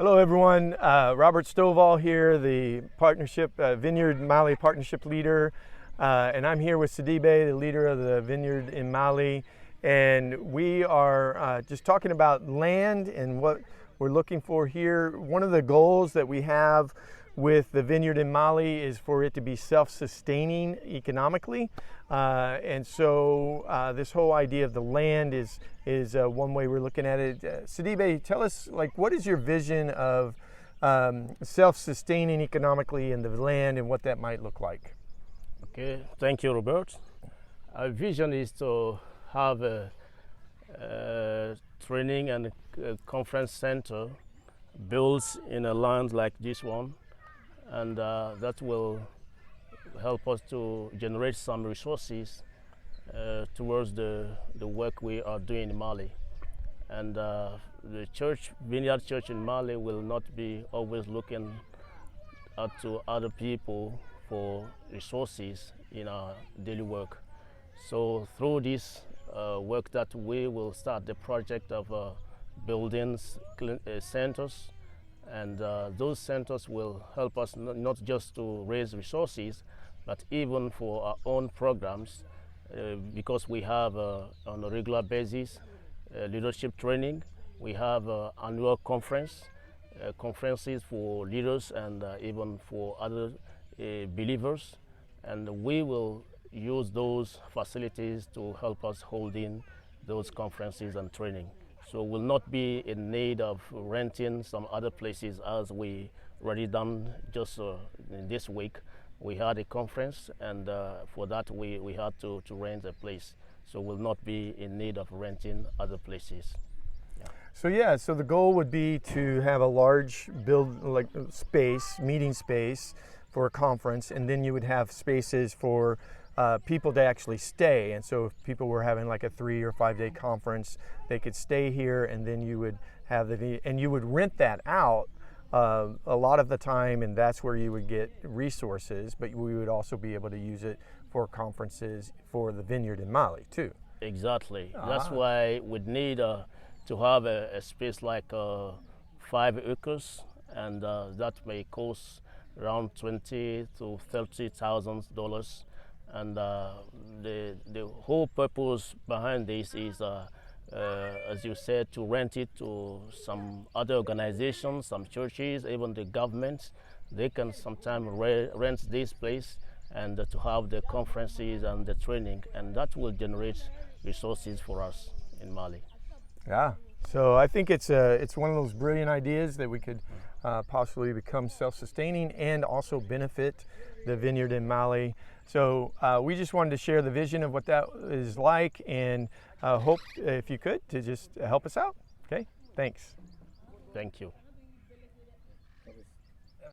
Hello everyone, Robert Stovall here, the partnership Vineyard Mali partnership leader, and I'm here with Sidibe, the leader of the Vineyard in Mali, and we are just talking about land and what we're looking for here. One of the goals that we have with the Vineyard in Mali is for it to be self-sustaining economically, and so this whole idea of the land is one way we're looking at it. Sidibe, tell us, what is your vision of self-sustaining economically in the land and what that might look like? Okay, thank you, Robert. Our vision is to have a training and a conference center built in a land like this one, and that will help us to generate some resources towards the work we are doing in Mali. And the church, Vineyard Church in Mali, will not be always looking out to other people for resources in our daily work. So through this work that we will start the project of buildings, centers, and those centers will help us not just to raise resources, but even for our own programs, because we have on a regular basis leadership training. We have annual conferences for leaders and even for other believers, and we will use those facilities to help us holding those conferences and training. So we'll not be in need of renting some other places, as we already done just in this week. We had a conference, and for that we had to rent a place. So we'll not be in need of renting other places. So the goal would be to have a large meeting space for a conference, and then you would have spaces for people to actually stay. And so if people were having like a 3 or 5 day conference, they could stay here, and then you would have you would rent that out a lot of the time, and that's where you would get resources, but we would also be able to use it for conferences for the Vineyard in Mali too. Exactly. That's why we'd need to have a space like 5 acres, and that may cost around $20,000 to $30,000. And the whole purpose behind this is, as you said, to rent it to some other organizations, some churches, even the government. They can sometimes rent this place and to have the conferences and the training, and that will generate resources for us in Mali. Yeah, so I think it's one of those brilliant ideas that we could possibly become self-sustaining and also benefit the Vineyard in Mali. So we just wanted to share the vision of what that is like, and hope if you could to just help us out. Okay, thanks. Thank you.